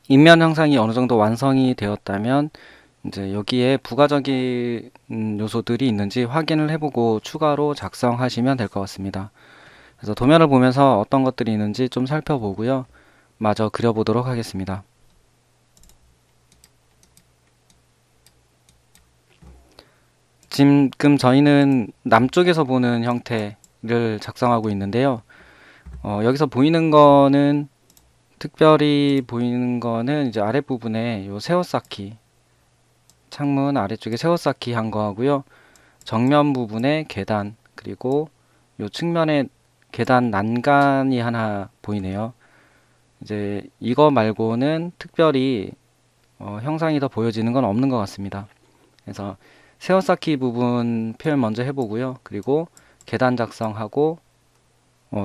인면 형상이 어느 정도 완성이 되었다면 이제 여기에 부가적인 요소들이 있는지 확인을 해보고 추가로 작성하시면 될 것 같습니다. 그래서 도면을 보면서 어떤 것들이 있는지 좀 살펴보고요. 마저 그려보도록 하겠습니다. 지금 저희는 남쪽에서 보는 형태를 작성하고 있는데요. 여기서 보이는 거는 특별히 보이는 거는 이제 아랫부분에 요 세워쌓기, 창문 아래쪽에 세워쌓기 한 거 하고요. 정면 부분에 계단, 그리고 요 측면에 계단 난간이 하나 보이네요. 이제 이거 말고는 특별히 형상이 더 보여지는 건 없는 것 같습니다. 그래서 세워쌓기 부분 표현 먼저 해보고요. 그리고 계단 작성하고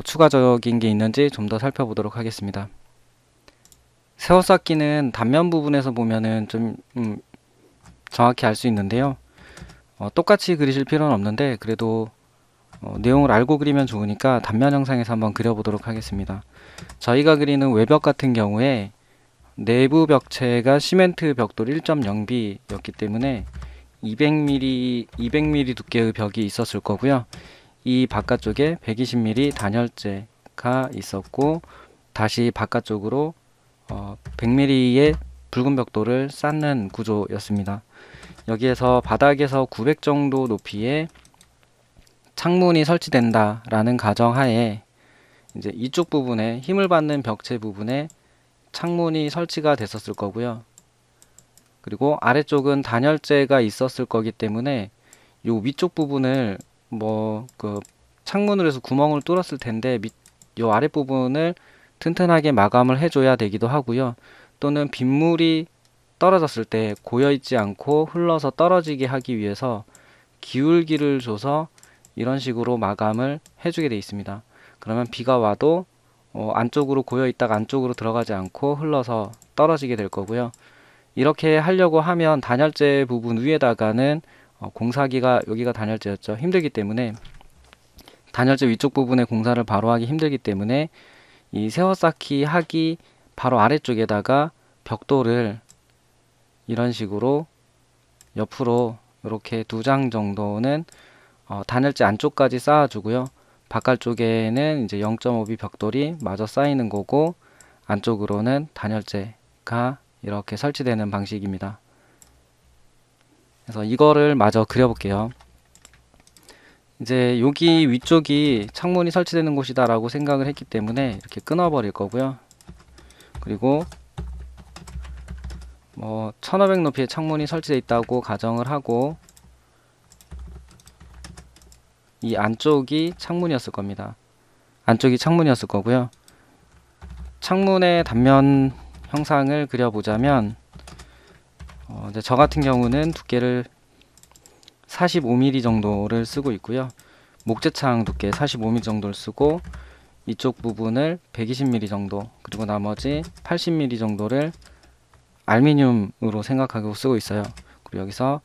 추가적인 게 있는지 좀 더 살펴보도록 하겠습니다. 세워쌓기는 단면 부분에서 보면은 좀 정확히 알 수 있는데요. 똑같이 그리실 필요는 없는데 그래도 내용을 알고 그리면 좋으니까 단면 영상에서 한번 그려보도록 하겠습니다. 저희가 그리는 외벽 같은 경우에 내부 벽체가 시멘트 벽돌 1.0B였기 때문에 200mm 두께의 벽이 있었을 거고요. 이 바깥쪽에 120mm 단열재가 있었고 다시 바깥쪽으로 100mm의 붉은 벽돌을 쌓는 구조였습니다. 여기에서 바닥에서 900 정도 높이의 창문이 설치된다라는 가정하에 이제 이쪽 부분에 힘을 받는 벽체 부분에 창문이 설치가 됐었을 거고요. 그리고 아래쪽은 단열재가 있었을 거기 때문에 요 위쪽 부분을 그 창문으로 해서 구멍을 뚫었을 텐데 요 아랫부분을 튼튼하게 마감을 해줘야 되기도 하고요. 또는 빗물이 떨어졌을 때 고여있지 않고 흘러서 떨어지게 하기 위해서 기울기를 줘서 이런 식으로 마감을 해주게 되어 있습니다. 그러면 비가 와도 안쪽으로 고여있다가 안쪽으로 들어가지 않고 흘러서 떨어지게 될 거고요. 이렇게 하려고 하면 단열재 부분 위에다가는 공사기가 여기가 단열재였죠. 힘들기 때문에 단열재 위쪽 부분에 공사를 바로 하기 힘들기 때문에 이 세워쌓기 하기 바로 아래쪽에다가 벽돌을 이런 식으로 옆으로 이렇게 2장 정도는 단열재 안쪽까지 쌓아주고요. 바깥쪽에는 이제 0.5B 벽돌이 마저 쌓이는 거고 안쪽으로는 단열재가 이렇게 설치되는 방식입니다. 그래서 이거를 마저 그려볼게요. 이제 여기 위쪽이 창문이 설치되는 곳이다 라고 생각을 했기 때문에 이렇게 끊어버릴 거고요. 그리고 1500 높이의 창문이 설치되어 있다고 가정을 하고 이 안쪽이 창문이었을 겁니다. 안쪽이 창문이었을 거고요. 창문의 단면 형상을 그려보자면 이제 저 같은 경우는 두께를 45mm 정도를 쓰고 있고요. 목재창 두께 45mm 정도를 쓰고 이쪽 부분을 120mm 정도 그리고 나머지 80mm 정도를 알루미늄으로 생각하고 쓰고 있어요. 그리고 여기서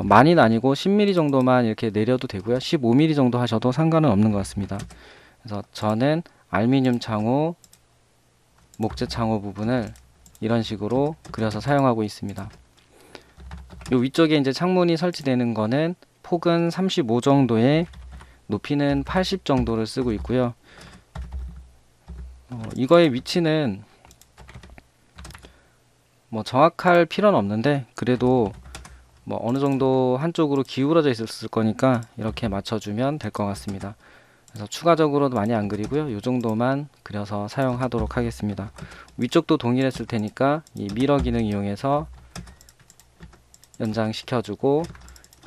많이는 아니고 10mm 정도만 이렇게 내려도 되고요. 15mm 정도 하셔도 상관은 없는 것 같습니다. 그래서 저는 알루미늄 창호, 목재 창호 부분을 이런 식으로 그려서 사용하고 있습니다. 요 위쪽에 이제 창문이 설치되는 거는 폭은 35 정도에 높이는 80 정도를 쓰고 있고요. 이거의 위치는 정확할 필요는 없는데 그래도 어느 정도 한쪽으로 기울어져 있을 거니까 이렇게 맞춰주면 될 것 같습니다. 그래서 추가적으로도 많이 안 그리고요. 요 정도만 그려서 사용하도록 하겠습니다. 위쪽도 동일했을 테니까 이 미러 기능 이용해서 연장시켜주고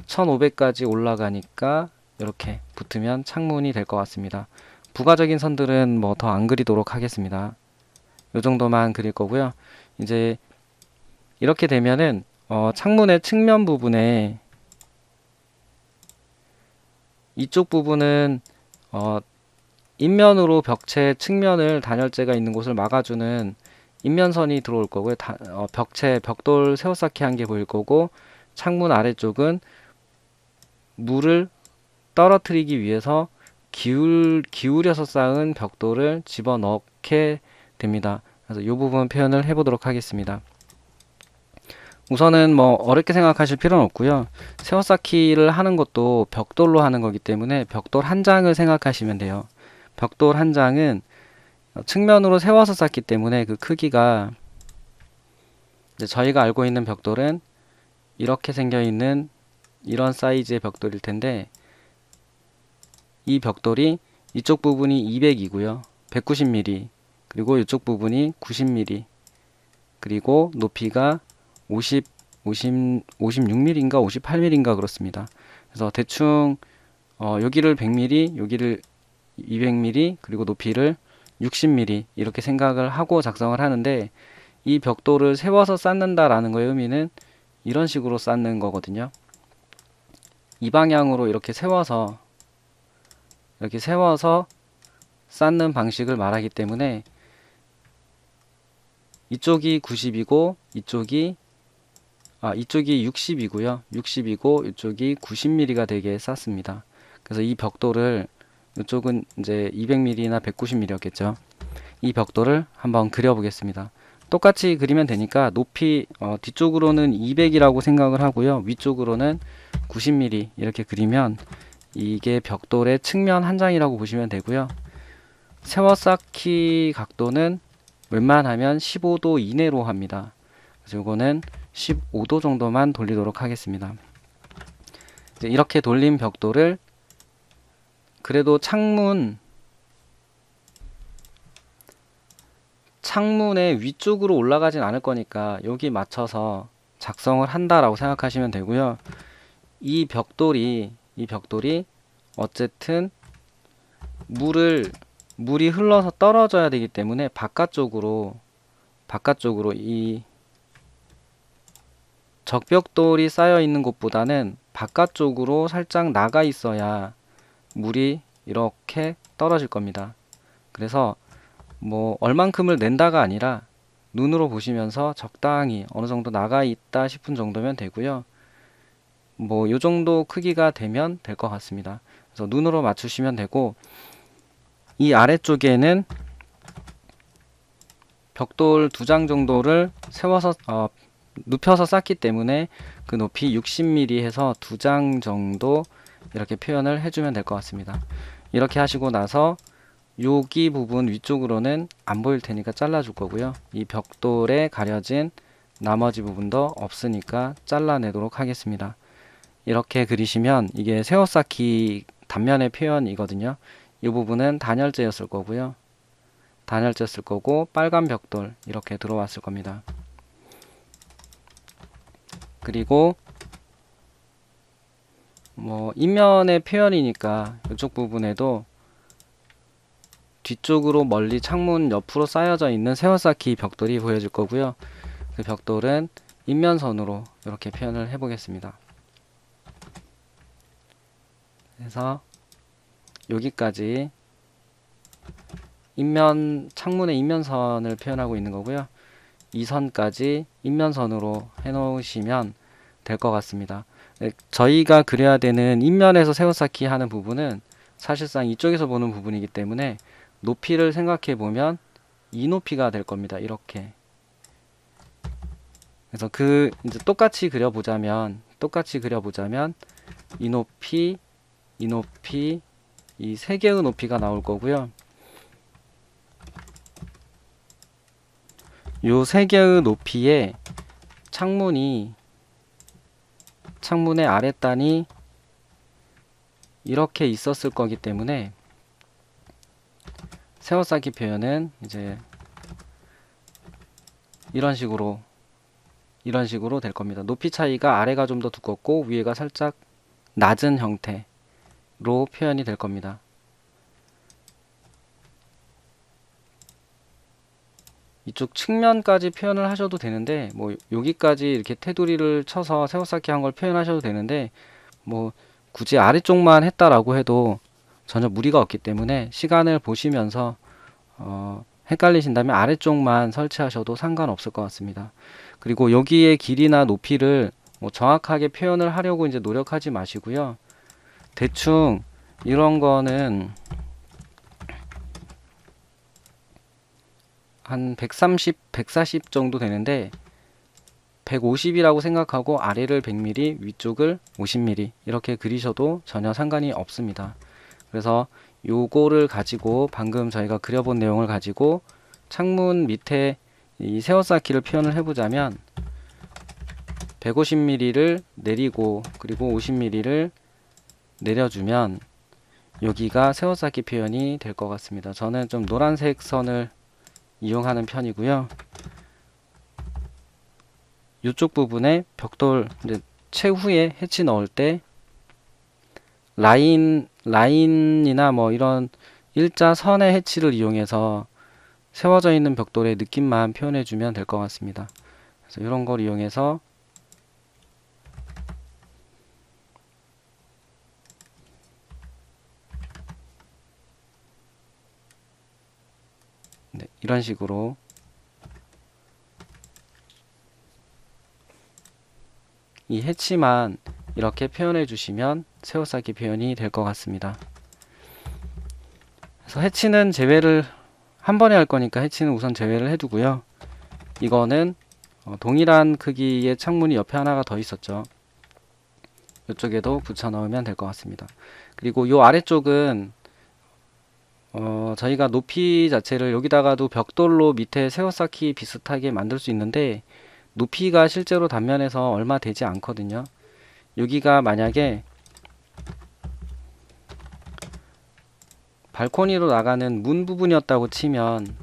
1500까지 올라가니까 이렇게 붙으면 창문이 될 것 같습니다. 부가적인 선들은 더 안 그리도록 하겠습니다. 요 정도만 그릴 거고요. 이제 이렇게 되면은 창문의 측면 부분에 이쪽 부분은 인면으로 벽체 측면을 단열재가 있는 곳을 막아주는 인면선이 들어올 거고요. 벽체 벽돌 세워쌓기 한 개 보일 거고 창문 아래쪽은 물을 떨어뜨리기 위해서 기울여서 쌓은 벽돌을 집어넣게 됩니다. 그래서 이 부분 표현을 해보도록 하겠습니다. 우선은 뭐 어렵게 생각하실 필요는 없고요. 세워쌓기를 하는 것도 벽돌로 하는 거기 때문에 벽돌 한 장을 생각하시면 돼요. 벽돌 한 장은 측면으로 세워서 쌓기 때문에 그 크기가 이제 저희가 알고 있는 벽돌은 이렇게 생겨 있는 이런 사이즈의 벽돌일 텐데, 이 벽돌이 이쪽 부분이 200이고요. 190mm, 그리고 이쪽 부분이 90mm, 그리고 높이가 56mm인가 58mm인가 그렇습니다. 그래서 대충 여기를 100mm, 여기를 200mm, 그리고 높이를 60mm 이렇게 생각을 하고 작성을 하는데, 이 벽돌을 세워서 쌓는다라는 거의 의미는 이런 식으로 쌓는 거거든요. 이 방향으로 이렇게 세워서 쌓는 방식을 말하기 때문에 이쪽이 90이고 이쪽이 60이고요. 60이고 이쪽이 90mm가 되게 쌓습니다. 그래서 이 벽돌을, 이쪽은 이제 200mm나 190mm였겠죠. 이 벽돌을 한번 그려보겠습니다. 똑같이 그리면 되니까 높이 뒤쪽으로는 200이라고 생각을 하고요. 위쪽으로는 90mm 이렇게 그리면 이게 벽돌의 측면 한 장이라고 보시면 되고요. 세워쌓기 각도는 웬만하면 15도 이내로 합니다. 그래서 이거는 15도 정도만 돌리도록 하겠습니다. 이제 이렇게 돌린 벽돌을 그래도 창문의 위쪽으로 올라가진 않을 거니까 여기 맞춰서 작성을 한다라고 생각하시면 되고요. 이 벽돌이 어쨌든 물이 흘러서 떨어져야 되기 때문에 바깥쪽으로 이 적벽돌이 쌓여 있는 곳보다는 바깥쪽으로 살짝 나가 있어야 물이 이렇게 떨어질 겁니다. 그래서 뭐 얼만큼을 낸다가 아니라 눈으로 보시면서 적당히 어느 정도 나가 있다 싶은 정도면 되고요. 뭐 요 정도 크기가 되면 될 것 같습니다. 그래서 눈으로 맞추시면 되고, 이 아래쪽에는 벽돌 2장 정도를 세워서 눕혀서 쌓기 때문에 그 높이 60mm 해서 2장 정도 이렇게 표현을 해주면 될 것 같습니다. 이렇게 하시고 나서 여기 부분 위쪽으로는 안 보일 테니까 잘라줄 거고요. 이 벽돌에 가려진 나머지 부분도 없으니까 잘라내도록 하겠습니다. 이렇게 그리시면 이게 세워쌓기 단면의 표현이거든요. 이 부분은 단열재였을 거고요. 단열재 쓸 거고, 빨간 벽돌 이렇게 들어왔을 겁니다. 그리고 뭐 인면의 표현이니까 이쪽 부분에도 뒤쪽으로 멀리 창문 옆으로 쌓여져 있는 세워쌓기 벽돌이 보여질 거고요. 그 벽돌은 인면선으로 이렇게 표현을 해 보겠습니다. 그래서 여기까지 창문의 인면선을 표현하고 있는 거고요. 이 선까지 인면선으로 해 놓으시면 될 것 같습니다. 저희가 그려야 되는 인면에서 세워쌓기 하는 부분은 사실상 이쪽에서 보는 부분이기 때문에 높이를 생각해 보면 이 높이가 될 겁니다. 이렇게. 그래서 이제 똑같이 그려보자면 이 높이, 이 세 개의 높이가 나올 거고요. 요 세 개의 높이에 창문의 아랫단이 이렇게 있었을 거기 때문에 세워쌓기 표현은 이제 이런 식으로 될 겁니다. 높이 차이가 아래가 좀 더 두껍고 위에가 살짝 낮은 형태로 표현이 될 겁니다. 이쪽 측면까지 표현을 하셔도 되는데, 뭐 여기까지 이렇게 테두리를 쳐서 세워쌓기 한 걸 표현하셔도 되는데, 뭐 굳이 아래쪽만 했다라고 해도 전혀 무리가 없기 때문에 시간을 보시면서 헷갈리신다면 아래쪽만 설치하셔도 상관없을 것 같습니다. 그리고 여기에 길이나 높이를 뭐 정확하게 표현을 하려고 이제 노력하지 마시고요. 대충 이런 거는 한 130, 140 정도 되는데 150이라고 생각하고 아래를 100mm, 위쪽을 50mm 이렇게 그리셔도 전혀 상관이 없습니다. 그래서 요거를 가지고 방금 저희가 그려본 내용을 가지고 창문 밑에 이 세워쌓기를 표현을 해보자면 150mm를 내리고 그리고 50mm를 내려주면 여기가 세워쌓기 표현이 될 것 같습니다. 저는 좀 노란색 선을 이용하는 편이고요. 이쪽 부분에 벽돌 이제 최후에 해치 넣을 때 라인이나 뭐 이런 일자 선의 해치를 이용해서 세워져 있는 벽돌의 느낌만 표현해 주면 될 것 같습니다. 그래서 이런 걸 이용해서 네, 이런 식으로 이 해치만 이렇게 표현해 주시면 세워쌓기 표현이 될 것 같습니다. 그래서 해치는 제외를 한 번에 할 거니까 해치는 우선 제외를 해두고요. 이거는 동일한 크기의 창문이 옆에 하나가 더 있었죠. 이쪽에도 붙여 넣으면 될 것 같습니다. 그리고 이 아래쪽은 저희가 높이 자체를 여기다가도 벽돌로 밑에 세워쌓기 비슷하게 만들 수 있는데 높이가 실제로 단면에서 얼마 되지 않거든요. 여기가 만약에 발코니로 나가는 문 부분이었다고 치면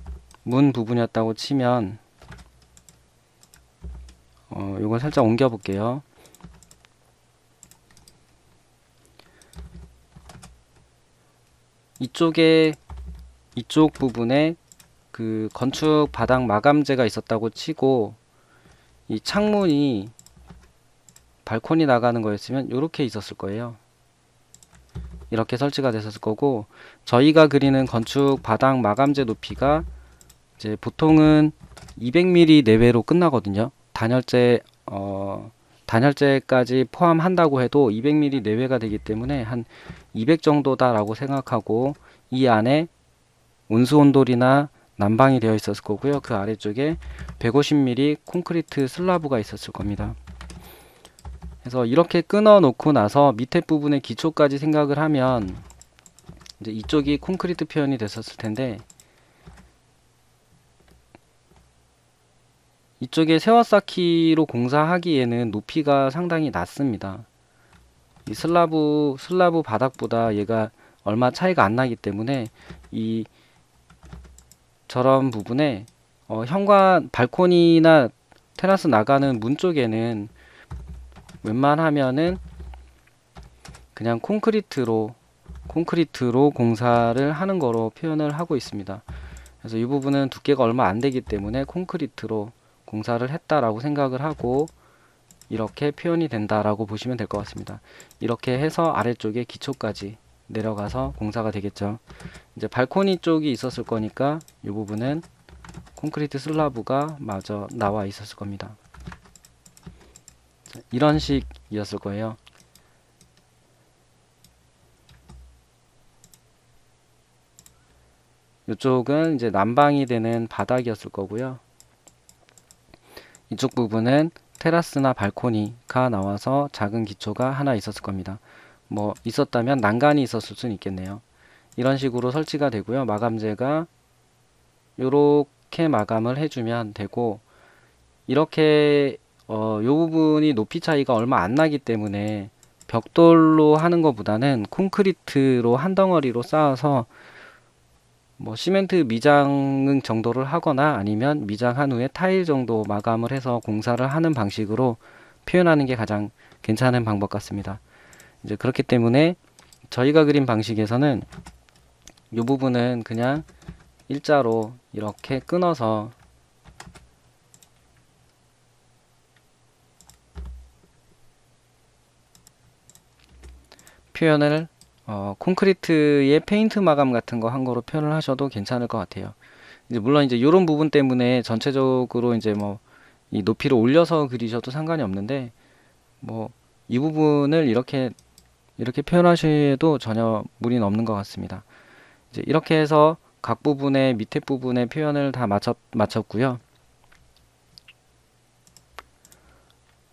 이걸 살짝 옮겨 볼게요. 이쪽 부분에 그 건축 바닥 마감재가 있었다고 치고 이 창문이 발코니 나가는 거였으면 이렇게 있었을 거예요. 이렇게 설치가 됐었을 거고 저희가 그리는 건축 바닥 마감재 높이가 이제 보통은 200mm 내외로 끝나거든요. 단열재까지 포함한다고 해도 200mm 내외가 되기 때문에 한 200 정도다라고 생각하고 이 안에 온수온돌이나 난방이 되어 있었을 거고요. 그 아래쪽에 150mm 콘크리트 슬라브가 있었을 겁니다. 그래서 이렇게 끊어 놓고 나서 밑에 부분의 기초까지 생각을 하면 이제 이쪽이 콘크리트 표현이 됐었을 텐데 이쪽에 세워쌓기로 공사하기에는 높이가 상당히 낮습니다. 이 슬라브 바닥보다 얘가 얼마 차이가 안 나기 때문에 이 저런 부분에 현관 발코니나 테라스 나가는 문 쪽에는 웬만하면은 그냥 콘크리트로 공사를 하는 거로 표현을 하고 있습니다. 그래서 이 부분은 두께가 얼마 안 되기 때문에 콘크리트로 공사를 했다라고 생각을 하고 이렇게 표현이 된다라고 보시면 될 것 같습니다. 이렇게 해서 아래쪽에 기초까지 내려가서 공사가 되겠죠. 이제 발코니 쪽이 있었을 거니까 이 부분은 콘크리트 슬라브가 마저 나와 있었을 겁니다. 이런 식이었을 거예요. 이쪽은 이제 난방이 되는 바닥이었을 거고요. 이쪽 부분은 테라스나 발코니가 나와서 작은 기초가 하나 있었을 겁니다. 뭐 있었다면 난간이 있었을 수는 있겠네요. 이런 식으로 설치가 되고요. 마감재가 이렇게 마감을 해주면 되고 이렇게 이 부분이 높이 차이가 얼마 안 나기 때문에 벽돌로 하는 것보다는 콘크리트로 한 덩어리로 쌓아서 뭐 시멘트 미장 정도를 하거나 아니면 미장한 후에 타일 정도 마감을 해서 공사를 하는 방식으로 표현하는 게 가장 괜찮은 방법 같습니다. 이제 그렇기 때문에 저희가 그린 방식에서는 이 부분은 그냥 일자로 이렇게 끊어서 표현을 콘크리트의 페인트 마감 같은 거 한 거로 표현을 하셔도 괜찮을 것 같아요. 이제 물론 이제 이런 부분 때문에 전체적으로 이제 뭐 이 높이를 올려서 그리셔도 상관이 없는데 뭐 이 부분을 이렇게 표현하셔도 전혀 무리는 없는 것 같습니다. 이제 이렇게 해서 각 부분의 밑에 부분의 표현을 다 마쳤고요.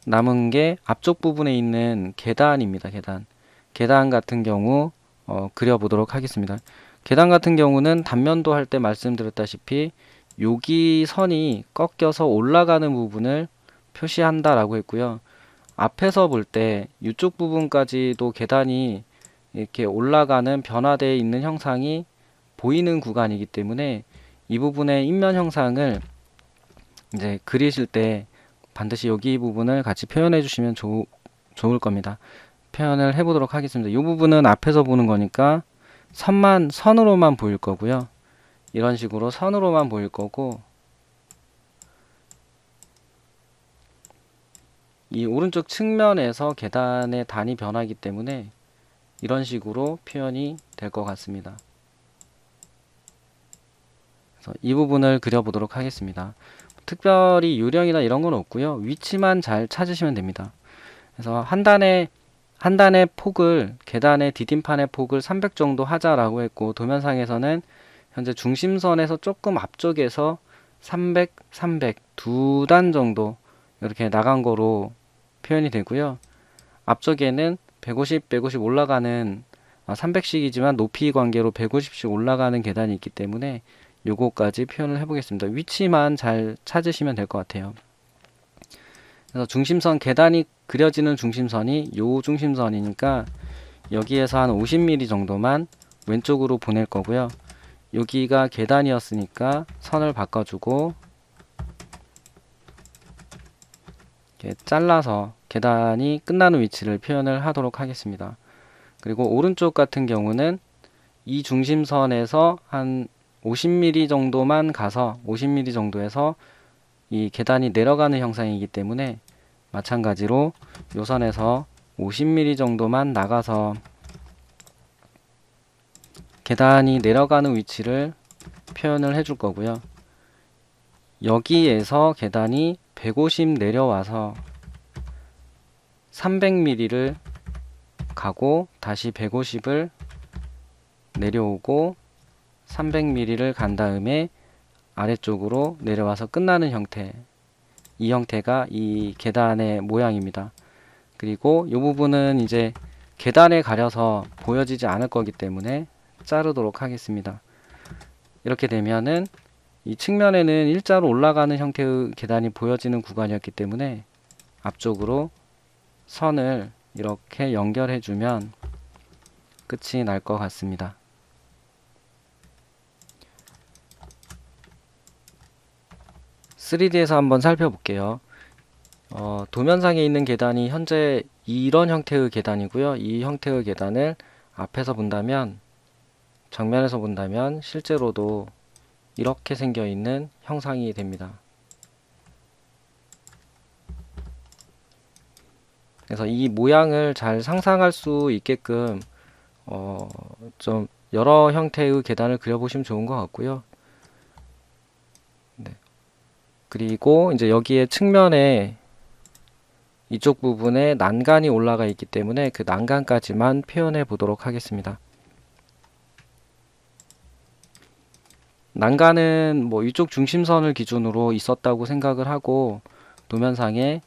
남은 게 앞쪽 부분에 있는 계단입니다. 계단 같은 경우 그려보도록 하겠습니다. 계단 같은 경우는 단면도 할 때 말씀드렸다시피 여기 선이 꺾여서 올라가는 부분을 표시한다라고 했고요. 앞에서 볼 때 이쪽 부분까지도 계단이 이렇게 올라가는 변화되어 있는 형상이 보이는 구간이기 때문에 이 부분의 인면 형상을 이제 그리실 때 반드시 여기 부분을 같이 표현해 주시면 좋을 겁니다. 표현을 해 보도록 하겠습니다. 이 부분은 앞에서 보는 거니까 선으로만 보일 거고요. 이런 식으로 선으로만 보일 거고, 이 오른쪽 측면에서 계단의 단이 변하기 때문에 이런 식으로 표현이 될 것 같습니다. 그래서 이 부분을 그려보도록 하겠습니다. 특별히 요령이나 이런 건 없고요. 위치만 잘 찾으시면 됩니다. 그래서 한 단의 폭을, 계단의 디딤판의 폭을 300 정도 하자라고 했고, 도면상에서는 현재 중심선에서 조금 앞쪽에서 300, 300 두 단 정도 이렇게 나간 거로 표현이 되고요. 앞쪽에는 150, 150 올라가는 300씩이지만 높이 관계로 150씩 올라가는 계단이 있기 때문에 요거까지 표현을 해보겠습니다. 위치만 잘 찾으시면 될 것 같아요. 그래서 중심선, 계단이 그려지는 중심선이 요 중심선이니까 여기에서 한 50mm 정도만 왼쪽으로 보낼 거고요. 여기가 계단이었으니까 선을 바꿔주고 이렇게 잘라서 계단이 끝나는 위치를 표현을 하도록 하겠습니다. 그리고 오른쪽 같은 경우는 이 중심선에서 한 50mm 정도만 가서 50mm 정도에서 이 계단이 내려가는 형상이기 때문에 마찬가지로 요 선에서 50mm 정도만 나가서 계단이 내려가는 위치를 표현을 해줄 거고요. 여기에서 계단이 150 내려와서 300mm를 가고 다시 150을 내려오고 300mm를 간 다음에 아래쪽으로 내려와서 끝나는 형태, 이 형태가 이 계단의 모양입니다. 그리고 이 부분은 이제 계단에 가려서 보여지지 않을 거기 때문에 자르도록 하겠습니다. 이렇게 되면은 이 측면에는 일자로 올라가는 형태의 계단이 보여지는 구간이었기 때문에 앞쪽으로 선을 이렇게 연결해 주면 끝이 날 것 같습니다. (3D에서) 한번 살펴볼게요. 도면상에 있는 계단이 현재 이런 형태의 계단이고요. 이 형태의 계단을 앞에서 본다면, 정면에서 본다면 실제로도 이렇게 생겨 있는 형상이 됩니다. 그래서 이 모양을 잘 상상할 수 있게끔 좀 여러 형태의 계단을 그려보시면 좋은 것 같고요. 네. 그리고 이제 여기에 측면에 이쪽 부분에 난간이 올라가 있기 때문에 그 난간까지만 표현해 보도록 하겠습니다. 난간은 뭐 이쪽 중심선을 기준으로 있었다고 생각을 하고 도면상에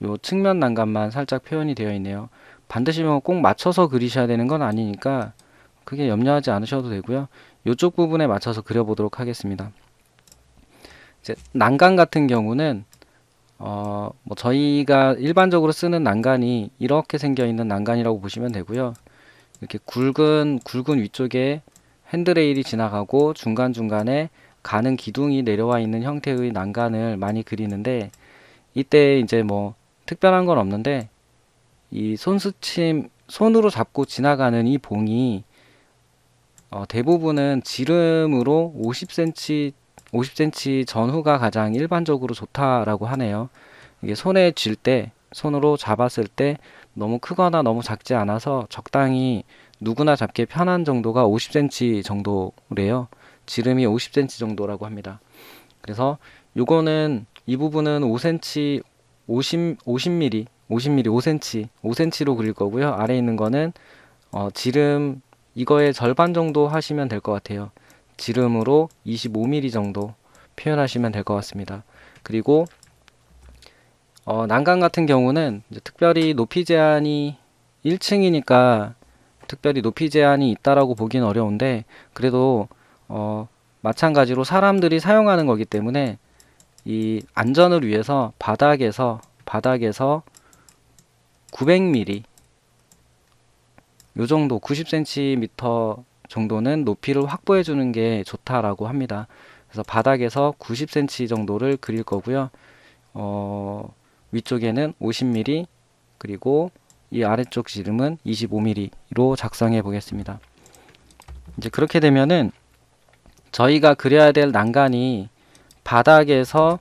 요 측면 난간만 살짝 표현이 되어 있네요. 반드시 꼭 맞춰서 그리셔야 되는 건 아니니까 크게 염려하지 않으셔도 되고요. 이쪽 부분에 맞춰서 그려보도록 하겠습니다. 이제 난간 같은 경우는 뭐 저희가 일반적으로 쓰는 난간이 이렇게 생겨 있는 난간이라고 보시면 되고요. 이렇게 굵은 위쪽에 핸드레일이 지나가고 중간중간에 가는 기둥이 내려와 있는 형태의 난간을 많이 그리는데, 이때 이제 뭐 특별한 건 없는데 이 손으로 잡고 지나가는 이 봉이 대부분은 지름으로 50cm 전후가 가장 일반적으로 좋다라고 하네요. 이게 손에 쥘 때, 손으로 잡았을 때 너무 크거나 너무 작지 않아서 적당히 누구나 잡기 편한 정도가 50cm 정도래요. 지름이 50cm 정도라고 합니다. 그래서 요거는 이 부분은 5cm, 50mm, 5cm로 그릴 거고요. 아래 있는 거는 지름 이거의 절반 정도 하시면 될 것 같아요. 지름으로 25mm 정도 표현하시면 될 것 같습니다. 그리고 난간 같은 경우는 이제 특별히 높이 제한이 1층이니까 특별히 높이 제한이 있다라고 보기는 어려운데, 그래도 마찬가지로 사람들이 사용하는 거기 때문에 이 안전을 위해서 바닥에서 900mm 요 정도 90cm 정도는 높이를 확보해 주는 게 좋다라고 합니다. 그래서 바닥에서 90cm 정도를 그릴 거고요. 위쪽에는 50mm, 그리고 이 아래쪽 지름은 25mm로 작성해 보겠습니다. 이제 그렇게 되면은 저희가 그려야 될 난간이 바닥에서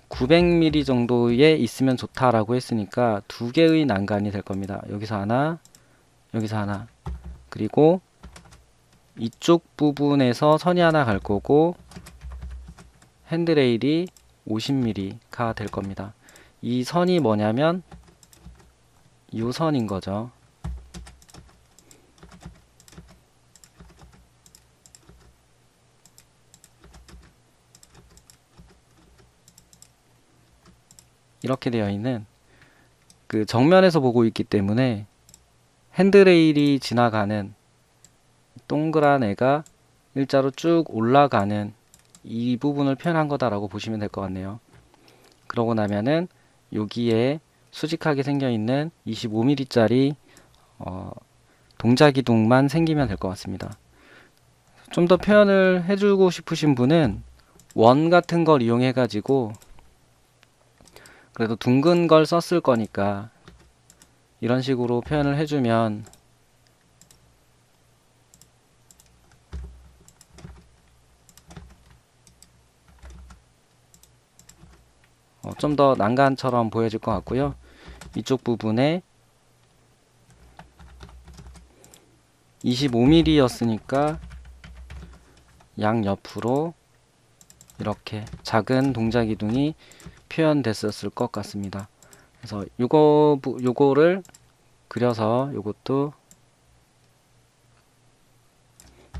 900mm 정도에 있으면 좋다라고 했으니까 두 개의 난간이 될 겁니다. 여기서 하나, 여기서 하나. 그리고 이쪽 부분에서 선이 하나 갈 거고, 핸드레일이 50mm가 될 겁니다. 이 선이 뭐냐면 이 선인 거죠. 이렇게 되어 있는, 그 정면에서 보고 있기 때문에 핸드레일이 지나가는 동그란 애가 일자로 쭉 올라가는 이 부분을 표현한 거다라고 보시면 될 것 같네요. 그러고 나면은 여기에 수직하게 생겨 있는 25mm짜리 동자기둥만 생기면 될 것 같습니다. 좀 더 표현을 해주고 싶으신 분은 원 같은 걸 이용해 가지고, 그래도 둥근 걸 썼을 거니까 이런 식으로 표현을 해주면 좀 더 난간처럼 보여질 것 같고요. 이쪽 부분에 25mm였으니까 양옆으로 이렇게 작은 동자기둥이 표현됐었을 것 같습니다. 그래서 요거를 그려서 요것도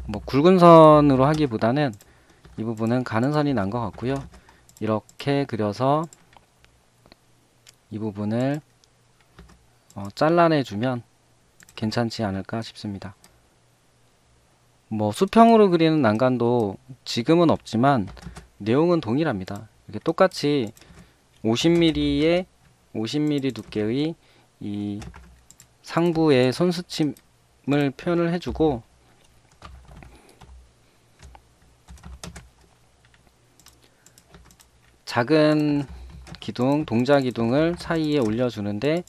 뭐 굵은 선으로 하기보다는 이 부분은 가는 선이 난 것 같고요. 이렇게 그려서 이 부분을 잘라내주면 괜찮지 않을까 싶습니다. 뭐 수평으로 그리는 난간도 지금은 없지만 내용은 동일합니다. 이렇게 똑같이 50mm에 50mm 두께의 이 상부의 손수침을 표현을 해주고, 작은 기둥, 동자 기둥을 사이에 올려주는데,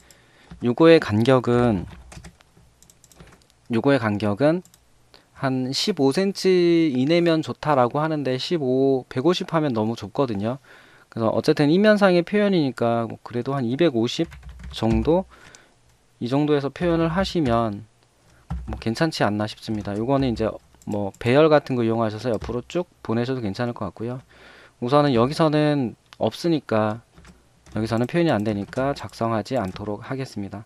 요거의 간격은 한 15cm 이내면 좋다라고 하는데 150 하면 너무 좁거든요. 그래서 어쨌든 이면상의 표현이니까 그래도 한 250 정도, 이 정도에서 표현을 하시면 뭐 괜찮지 않나 싶습니다. 요거는 이제 뭐 배열 같은 거 이용하셔서 옆으로 쭉 보내셔도 괜찮을 것 같고요. 우선은 여기서는 없으니까, 여기서는 표현이 안 되니까 작성하지 않도록 하겠습니다.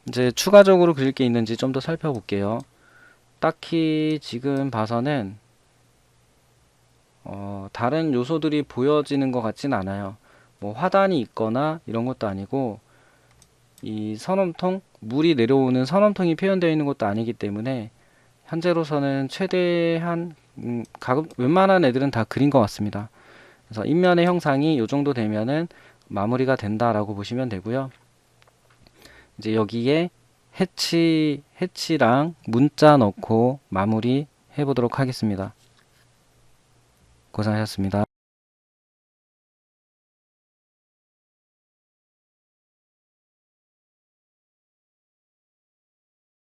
이제 추가적으로 그릴 게 있는지 좀 더 살펴볼게요. 딱히 지금 봐서는 다른 요소들이 보여지는 것 같진 않아요. 뭐 화단이 있거나 이런 것도 아니고, 이 선원통, 물이 내려오는 선원통이 표현되어 있는 것도 아니기 때문에 현재로서는 최대한 웬만한 애들은 다 그린 것 같습니다. 그래서 인면의 형상이 이 정도 되면은 마무리가 된다라고 보시면 되고요. 이제 여기에 해치랑 문자 넣고 마무리 해보도록 하겠습니다. 고생하셨습니다.